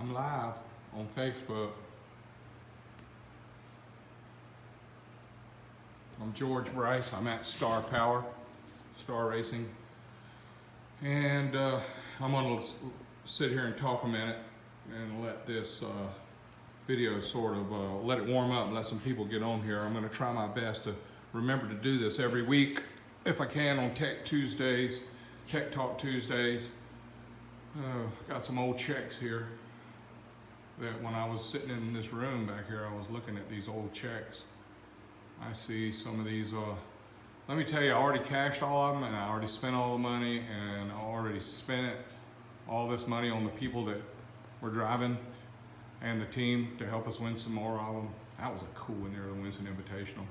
I'm live on Facebook. I'm George Bryce. I'm at Star Racing. And I'm gonna sit here and talk a minute and let this video sort of let it warm up and let some people get on here. I'm gonna try my best to remember to do this every week if I can on Tech Talk Tuesdays. Got some old checks here that when I was sitting in this room back here, I was looking at these old checks. I see some of these, let me tell you, I already cashed all of them and I already spent all the money, and I already spent all this money on the people that were driving and the team to help us win some more of them. That was a cool one there, the Winston Invitational.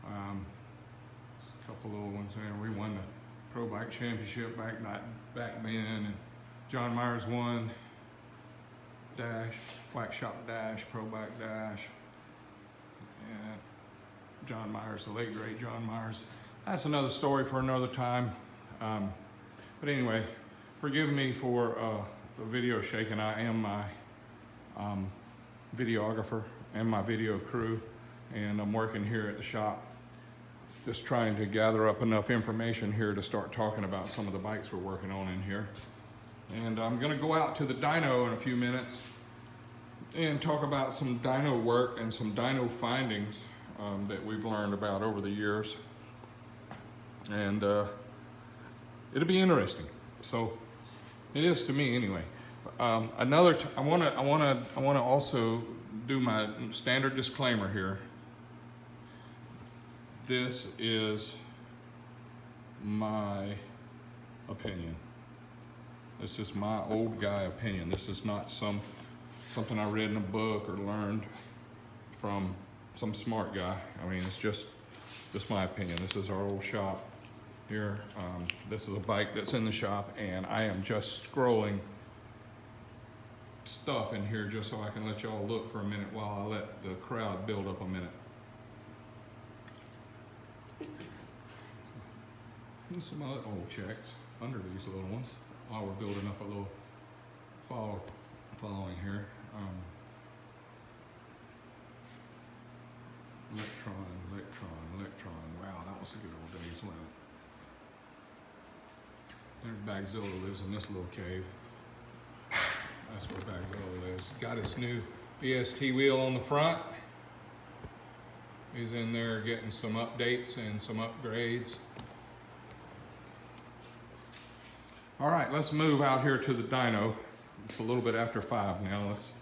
A couple little ones there. We won the Pro Bike Championship back then, and John Myers won Dash, Black Shop Dash, Pro Bike Dash, and John Myers, the late great John Myers. That's another story for another time. But anyway, forgive me for the video shaking. I am my videographer and my video crew, and I'm working here at the shop, just trying to gather up enough information here to start talking about some of the bikes we're working on in here. And I'm gonna go out to the dyno in a few minutes and talk about some dyno work and some dyno findings that we've learned about over the years. And it'll be interesting. So it is to me anyway. I wanna also do my standard disclaimer here. This is my opinion. This is my old guy opinion. This is not something I read in a book or learned from some smart guy. I mean, it's just my opinion. This is our old shop here. This is a bike that's in the shop, and I am just scrolling stuff in here just so I can let y'all look for a minute while I let the crowd build up a minute. And some other old checks under these little ones while we're building up a little following here. Electron. Wow, that was the good old days, wasn't it? There's Bagzilla lives in this little cave. That's where Bagzilla lives. Got his new BST wheel on the front. He's in there getting some updates and some upgrades. All right, let's move out here to the dyno. It's a little bit after 5 now. Let's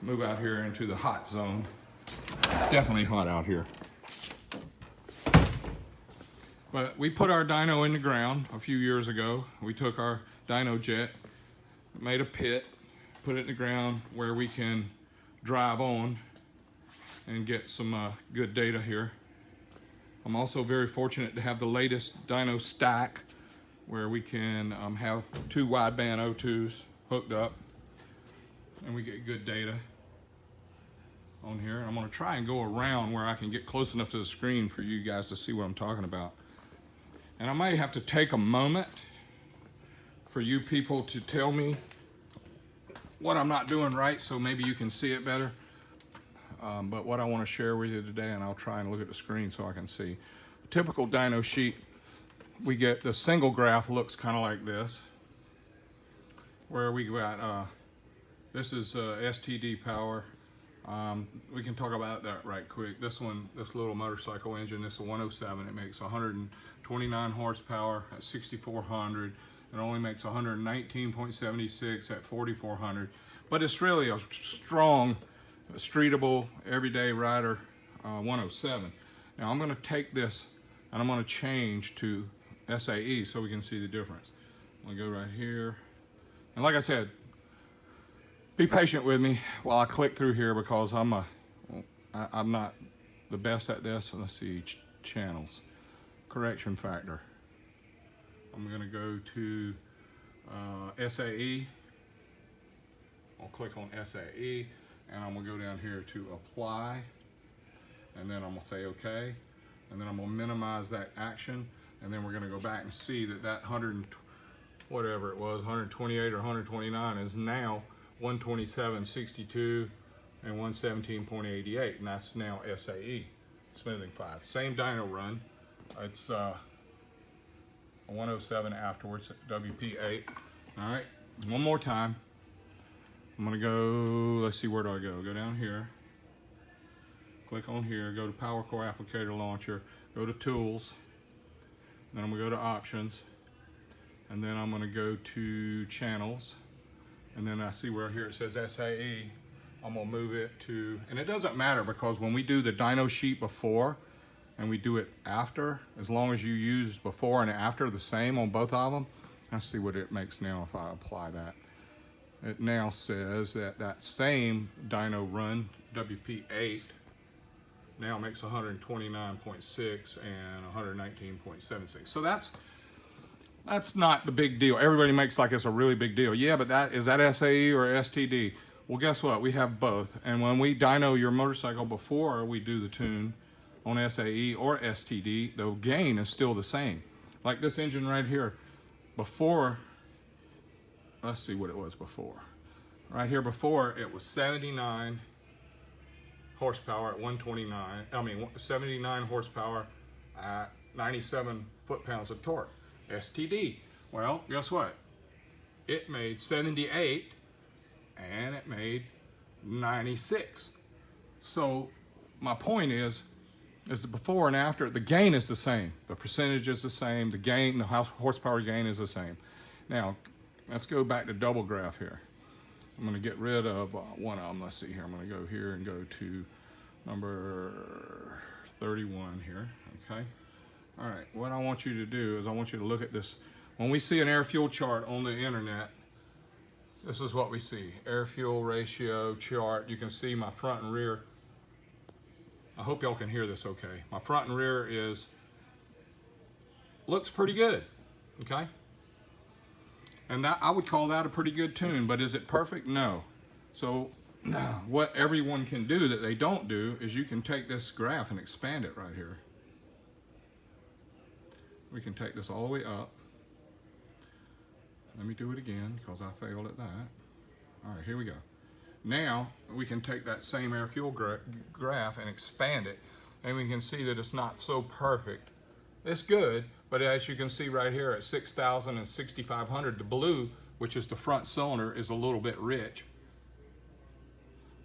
move out here into the hot zone. It's definitely hot out here. But we put our dyno in the ground a few years ago. We took our dyno jet, made a pit, put it in the ground where we can drive on and get some good data here. I'm also very fortunate to have the latest dyno stack where we can have 2 wideband O2s hooked up, and we get good data on here. I'm gonna try and go around where I can get close enough to the screen for you guys to see what I'm talking about. And I might have to take a moment for you people to tell me what I'm not doing right, so maybe you can see it better. But what I want to share with you today, and I'll try and look at the screen so I can see. A typical dyno sheet, we get the single graph looks kind of like this, where we got, this is STD power. We can talk about that right quick. This little motorcycle engine, this is a 107. It makes 129 horsepower at 6,400. It only makes 119.76 at 4,400. But it's really a strong, streetable, everyday rider 107. Now I'm going to take this and I'm going to change to SAE so we can see the difference. I'm going to go right here. And like I said, be patient with me while I click through here because I'm not the best at this. Let's see, channels, correction factor. I'm gonna go to SAE. I'll click on SAE, and I'm gonna go down here to apply, and then I'm gonna say okay, and then I'm gonna minimize that action, and then we're gonna go back and see that 100, whatever it was, 128 or 129 is now 127.62 and 117.88, and that's now SAE, smoothing 5. Same dyno run. It's a 107 afterwards, WP8. All right, one more time. I'm gonna go, let's see, where do I go? Go down here, click on here, go to Power Core Applicator Launcher, go to Tools, then I'm gonna go to Options, and then I'm gonna go to Channels, and then I see where here it says SAE. I'm gonna move it to, and it doesn't matter because when we do the dyno sheet before and we do it after, as long as you use before and after the same on both of them, let's see what it makes now if I apply that. It now says that that same dyno run, WP8, now makes 129.6 and 119.76. So that's not the big deal. Everybody makes like it's a really big deal. Yeah, but is that SAE or STD? Well, guess what? We have both. And when we dyno your motorcycle before we do the tune on SAE or STD, the gain is still the same. Like this engine right here, before, let's see what it was before. Right here before, it was 79 horsepower at 79 horsepower at 97 foot-pounds of torque. STD, well, guess what? It made 78 and it made 96. So my point is the before and after, the gain is the same. The percentage is the same. The gain, the horsepower gain is the same. Now, let's go back to double graph here. I'm gonna get rid of one of them. Let's see here. I'm gonna go here and go to number 31 here, okay? All right, what I want you to do is I want you to look at this. When we see an air-fuel chart on the internet, this is what we see. Air-fuel ratio chart. You can see my front and rear. I hope y'all can hear this okay. My front and rear looks pretty good, okay? And that, I would call that a pretty good tune, but is it perfect? No. So what everyone can do that they don't do is you can take this graph and expand it right here. We can take this all the way up. Let me do it again because I failed at that. All right, here we go. Now we can take that same air-fuel graph and expand it, and we can see that it's not so perfect. It's good, but as you can see right here at 6,000 and 6,500, the blue, which is the front cylinder, is a little bit rich.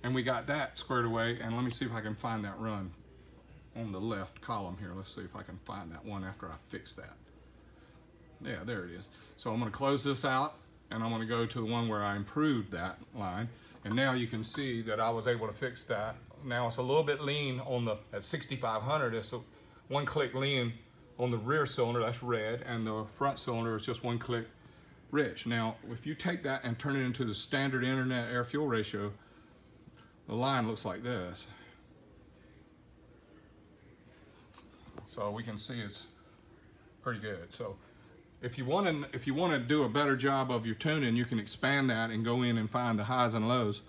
And we got that squared away, and let me see if I can find that run on the left column here. Let's see if I can find that one after I fix that. Yeah, there it is. So I'm gonna close this out, and I'm gonna go to the one where I improved that line. And now you can see that I was able to fix that. Now it's a little bit lean on the, at 6,500, it's a one-click lean on the rear cylinder, that's red, and the front cylinder is just one click rich. Now, if you take that and turn it into the standard internet air-fuel ratio, the line looks like this. So we can see it's pretty good. So if you want to do a better job of your tuning, you can expand that and go in and find the highs and lows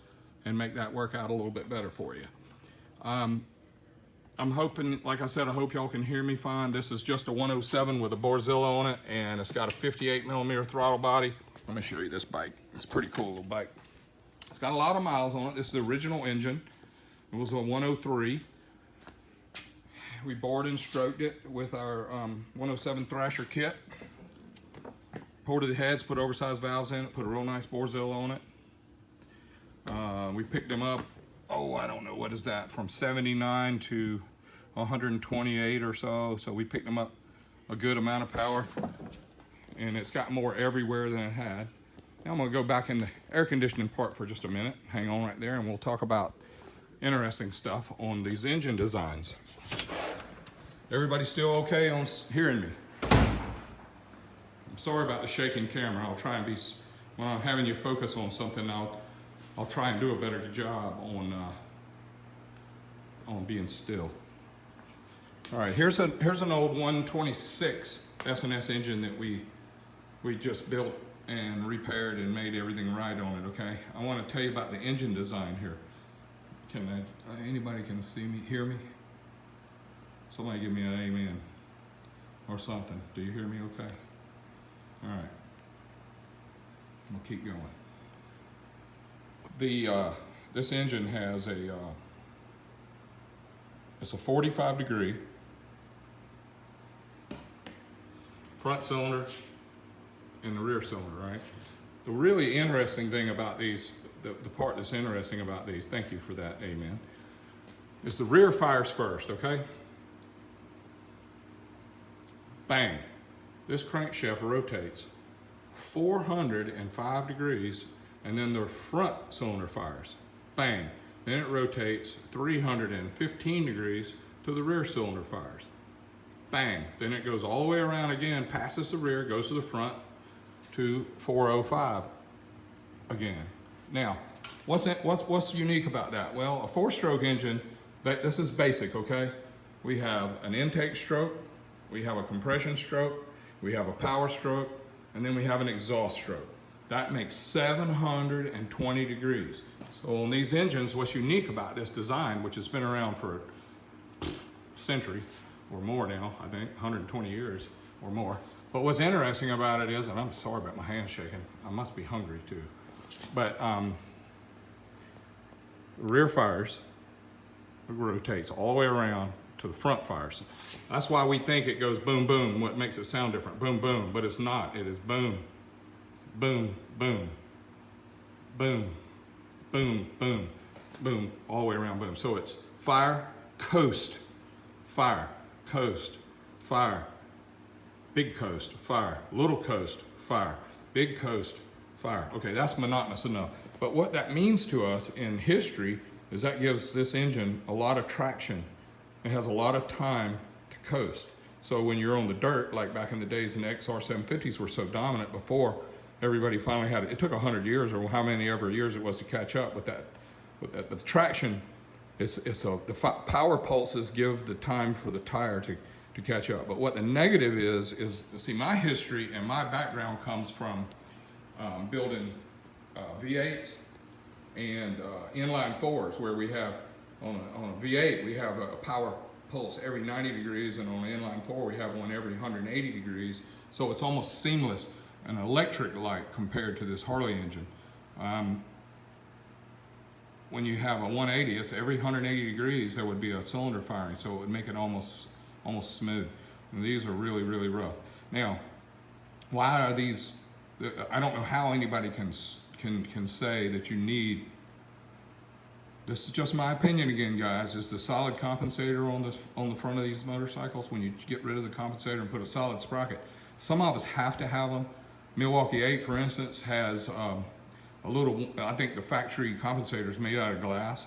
and make that work out a little bit better for you. I'm hoping, like I said, I hope y'all can hear me fine. This is just a 107 with a Borzilla on it, and it's got a 58mm throttle body. Let me show you this bike. It's a pretty cool little bike. It's got a lot of miles on it. This is the original engine. It was a 103. We bored and stroked it with our 107 Thrasher kit. Ported the heads, put oversized valves in it, put a real nice Borzilla on it. We picked them up, I don't know, what is that, from 79 to 128 or so. So we picked them up a good amount of power, and it's got more everywhere than it had. Now I'm gonna go back in the air conditioning part for just a minute. Hang on right there, and we'll talk about interesting stuff on these engine designs. Everybody still okay on hearing me? I'm sorry about the shaking camera. I'll try and be, when I'm having you focus on something, I'll try and do a better job on being still. All right, here's an old 126 S&S engine that we just built and repaired and made everything right on it, okay? I want to tell you about the engine design here. Anybody can see me, hear me? Somebody give me an amen or something. Do you hear me okay? All right, I'm gonna keep going. This engine has it's a 45 degree front cylinder and the rear cylinder, right? The really interesting thing about these, the part that's interesting about these, thank you for that, amen, is the rear fires first, okay? Bang. This crankshaft rotates 405 degrees, and then the front cylinder fires. Bang. Then it rotates 315 degrees to the rear cylinder fires. Bang. Then it goes all the way around again, passes the rear, goes to the front to 405 again. Now, what's unique about that? Well, a 4-stroke engine, this is basic, okay? We have an intake stroke, we have a compression stroke, we have a power stroke, and then we have an exhaust stroke. That makes 720 degrees. So on these engines, what's unique about this design, which has been around for a century or more now, I think 120 years or more. But what's interesting about it is, and I'm sorry about my hands shaking, I must be hungry too. But the rear fires rotates all the way around to the front fires. That's why we think it goes boom, boom, what makes it sound different, boom, boom, but it's not. It is boom, boom, boom, boom, boom, boom, boom, all the way around, boom. So it's fire, coast, fire, coast, fire, big coast, fire, little coast, fire, big coast, fire. Okay, that's monotonous enough. But what that means to us in history is that gives this engine a lot of traction. It has a lot of time to coast. So when you're on the dirt, like back in the days when the XR750s were so dominant before everybody finally had it. It took 100 years or how many ever years it was to catch up with that. But the traction, the power pulses give the time for the tire to catch up. But what the negative is see, my history and my background comes from building V8s and inline fours, where we have on a V8 we have a power pulse every 90 degrees, and on an inline four we have one every 180 degrees. So it's almost seamless and electric-like compared to this Harley engine. When you have a 180, it's every 180 degrees there would be a cylinder firing, so it would make it almost smooth. And these are really, really rough. Now, why are these? I don't know how anybody can say that you need. This is just my opinion again, guys. Is the solid compensator on the front of these motorcycles? When you get rid of the compensator and put a solid sprocket, some of us have to have them. Milwaukee 8, for instance, has a little. I think the factory compensator is made out of glass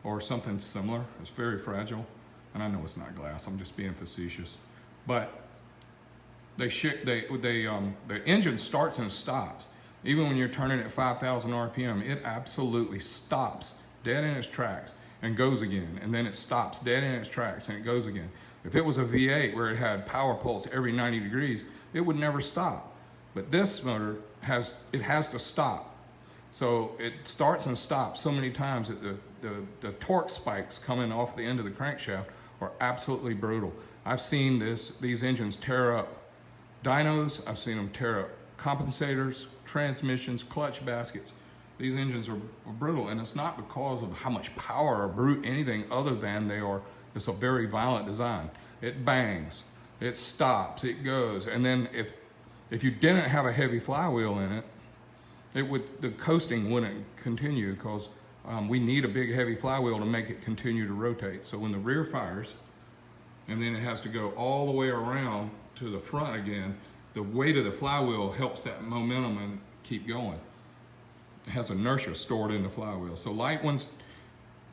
or something similar. It's very fragile, and I know it's not glass. I'm just being facetious, but the engine starts and stops. Even when you're turning at 5,000 RPM, it absolutely stops dead in its tracks and goes again, and then it stops dead in its tracks and it goes again. If it was a V8 where it had power pulse every 90 degrees, it would never stop. But this motor has to stop. So it starts and stops so many times that the torque spikes coming off the end of the crankshaft are absolutely brutal. I've seen these engines tear up dynos, I've seen them tear up compensators, transmissions, clutch baskets. These engines are brutal, and it's not because of how much power or brute anything other than it's a very violent design. It bangs, it stops, it goes, and then if you didn't have a heavy flywheel in it, the coasting wouldn't continue, because we need a big heavy flywheel to make it continue to rotate. So when the rear fires, and then it has to go all the way around to the front again, the weight of the flywheel helps that momentum and keep going. It has inertia stored in the flywheel. So light ones,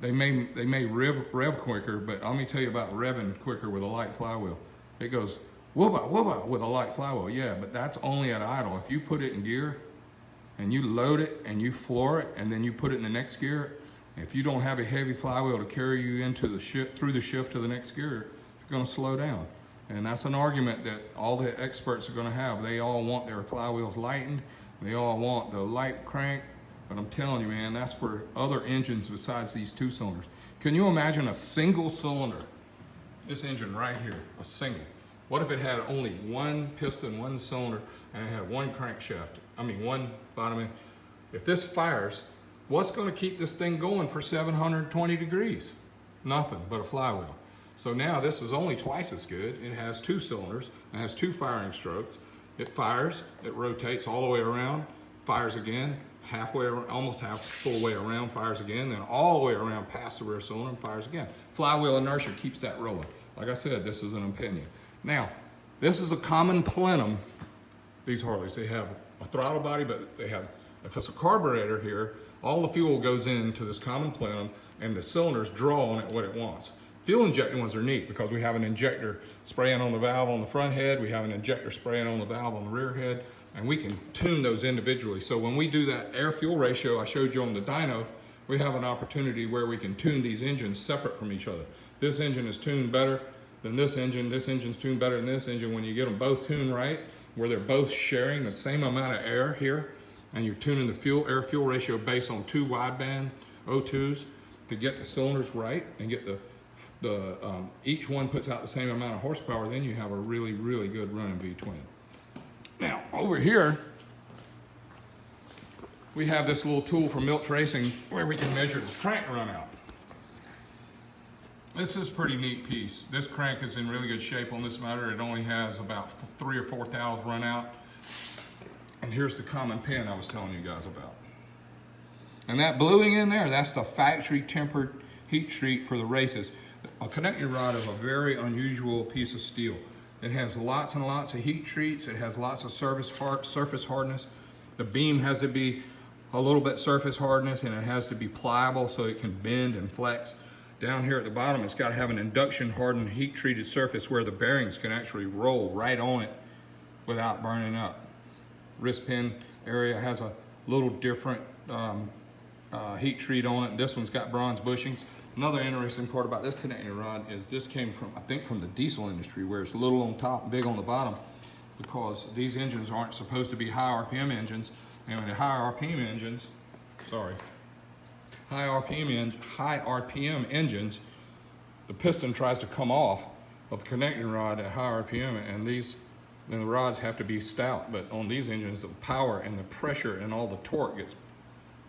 they may rev quicker, but let me tell you about revving quicker with a light flywheel. It goes whoop-a, whoop-a with a light flywheel, yeah, but that's only at idle. If you put it in gear and you load it and you floor it and then you put it in the next gear, if you don't have a heavy flywheel to carry you into the shift, through the shift to the next gear, it's gonna slow down. And that's an argument that all the experts are gonna have. They all want their flywheels lightened. They all want the light crank. But I'm telling you, man, that's for other engines besides these 2 cylinders. Can you imagine a single cylinder? This engine right here, a single. What if it had only one piston, one cylinder, and it had one crankshaft? I mean, one bottom end. If this fires, What's going to keep this thing going for 720 degrees? Nothing but a flywheel. So now this is only twice as good. It has 2 cylinders, it has 2 firing strokes. It fires, it rotates all the way around, fires again, halfway, almost full way around, fires again, then all the way around past the rear cylinder and fires again. Flywheel inertia keeps that rolling. Like I said, this is an opinion. Now, this is a common plenum. These Harleys, they have a throttle body, but they have, if it's a carburetor here, all the fuel goes into this common plenum and the cylinders draw on it what it wants. Fuel injecting ones are neat because we have an injector spraying on the valve on the front head, we have an injector spraying on the valve on the rear head, and we can tune those individually. So when we do that air-fuel ratio I showed you on the dyno, we have an opportunity where we can tune these engines separate from each other. This engine is tuned better than this engine's tuned better than this engine. When you get them both tuned right, where they're both sharing the same amount of air here, and you're tuning the air-fuel ratio based on 2 wideband O2s to get the cylinders right and get each one puts out the same amount of horsepower, then you have a really, really good running V-twin. Now, over here, we have this little tool from Milch Racing where we can measure the crank run out. This is a pretty neat piece. This crank is in really good shape on this motor. It only has about 3 or 4 thou run out. And here's the common pin I was telling you guys about. And that bluing in there, that's the factory tempered heat treat for the races. A connecting rod is a very unusual piece of steel. It has lots and lots of heat treats. It has lots of surface hardness. The beam has to be a little bit surface hardness, and it has to be pliable so it can bend and flex. Down here at the bottom, it's got to have an induction hardened heat treated surface where the bearings can actually roll right on it without burning up. Wrist pin area has a little different heat treat on it. This one's got bronze bushings. Another interesting part about this connecting rod is this came from, I think, from the diesel industry, where it's little on top and big on the bottom, because these engines aren't supposed to be high RPM engines. And when they're high RPM engines, the piston tries to come off of the connecting rod at high RPM, and then the rods have to be stout. But on these engines, the power and the pressure and all the torque gets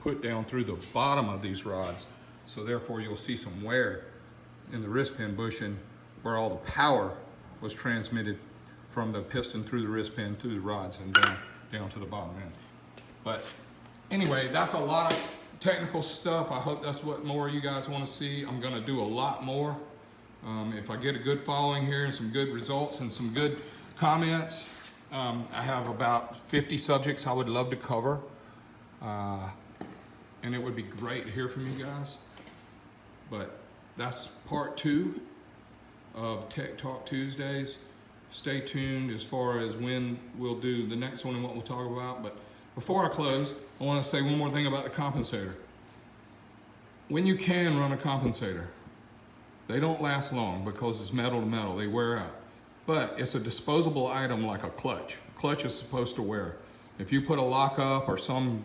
put down through the bottom of these rods. So therefore you'll see some wear in the wrist pin bushing where all the power was transmitted from the piston through the wrist pin, through the rods, and down to the bottom end. But anyway, that's a lot of technical stuff. I hope that's what more you guys want to see. I'm going to do a lot more. If I get a good following here and some good results and some good comments, I have about 50 subjects I would love to cover. And it would be great to hear from you guys. But that's part 2 of Tech Talk Tuesdays. Stay tuned as far as when we'll do the next one and what we'll talk about. But before I close, I want to say one more thing about the compensator. When you can run a compensator, they don't last long because it's metal to metal. They wear out. But it's a disposable item like a clutch. A clutch is supposed to wear. If you put a lockup or some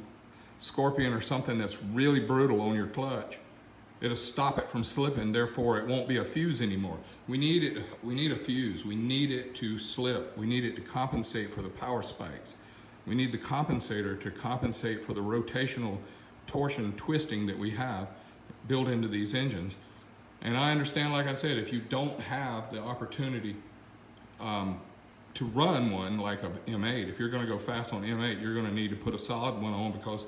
scorpion or something that's really brutal on your clutch, it'll stop it from slipping, therefore it won't be a fuse anymore. We need a fuse. We need it to slip. We need it to compensate for the power spikes. We need the compensator to compensate for the rotational torsion twisting that we have built into these engines. And I understand, like I said, if you don't have the opportunity to run one like a M8, if you're going to go fast on M8, you're going to need to put a solid one on, because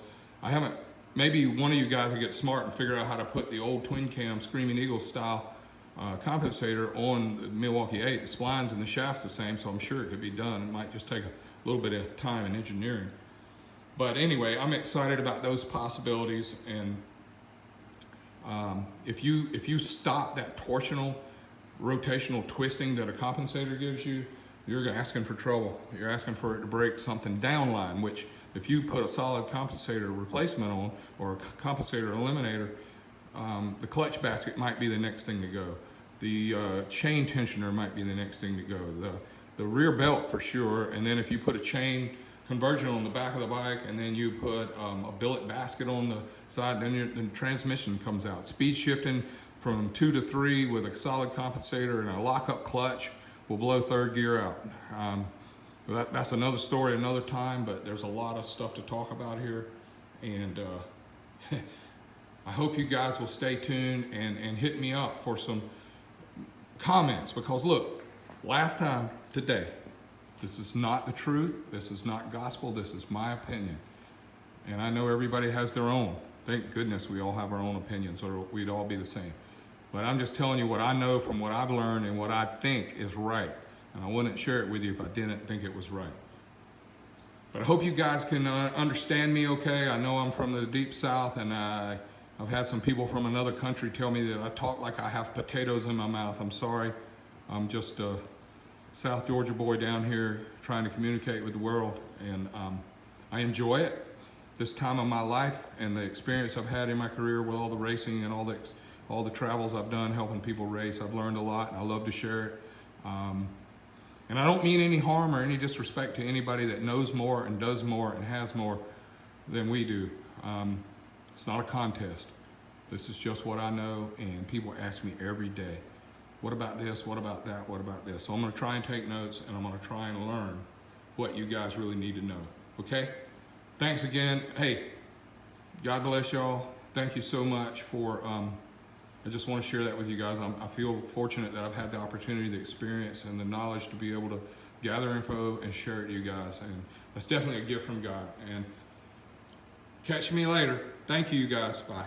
maybe one of you guys will get smart and figure out how to put the old twin cam Screaming Eagle style compensator on the Milwaukee 8. The splines and the shaft's the same, so I'm sure it could be done. It might just take a little bit of time and engineering. But anyway, I'm excited about those possibilities. And if you stop that torsional, rotational twisting that a compensator gives you, you're asking for trouble. You're asking for it to break something downline, which if you put a solid compensator replacement on, or a compensator eliminator, the clutch basket might be the next thing to go. The chain tensioner might be the next thing to go. The rear belt for sure, and then if you put a chain conversion on the back of the bike, and then you put a billet basket on the side, then the transmission comes out. Speed shifting from 2 to 3 with a solid compensator and a lockup clutch will blow third gear out. That's another story another time, but there's a lot of stuff to talk about here. And I hope you guys will stay tuned and hit me up for some comments, because look, last time, today, this is not the truth, this is not gospel, this is my opinion. And I know everybody has their own. Thank goodness we all have our own opinions, or we'd all be the same. But I'm just telling you what I know from what I've learned and what I think is right. And I wouldn't share it with you if I didn't think it was right. But I hope you guys can understand me okay. I know I'm from the deep south, and I've had some people from another country tell me that I talk like I have potatoes in my mouth. I'm sorry. I'm just a South Georgia boy down here trying to communicate with the world. And I enjoy it, this time of my life, and the experience I've had in my career with all the racing and all the travels I've done helping people race. I've learned a lot, and I love to share it. And I don't mean any harm or any disrespect to anybody that knows more and does more and has more than we do. It's not a contest. This is just what I know, and people ask me every day, what about this, what about that, what about this? So I'm gonna try and take notes, and I'm gonna try and learn what you guys really need to know, okay? Thanks again. Hey, God bless y'all. Thank you so much for, I just want to share that with you guys. I feel fortunate that I've had the opportunity, the experience, and the knowledge to be able to gather info and share it to you guys. And that's definitely a gift from God. And catch me later. Thank you, guys. Bye.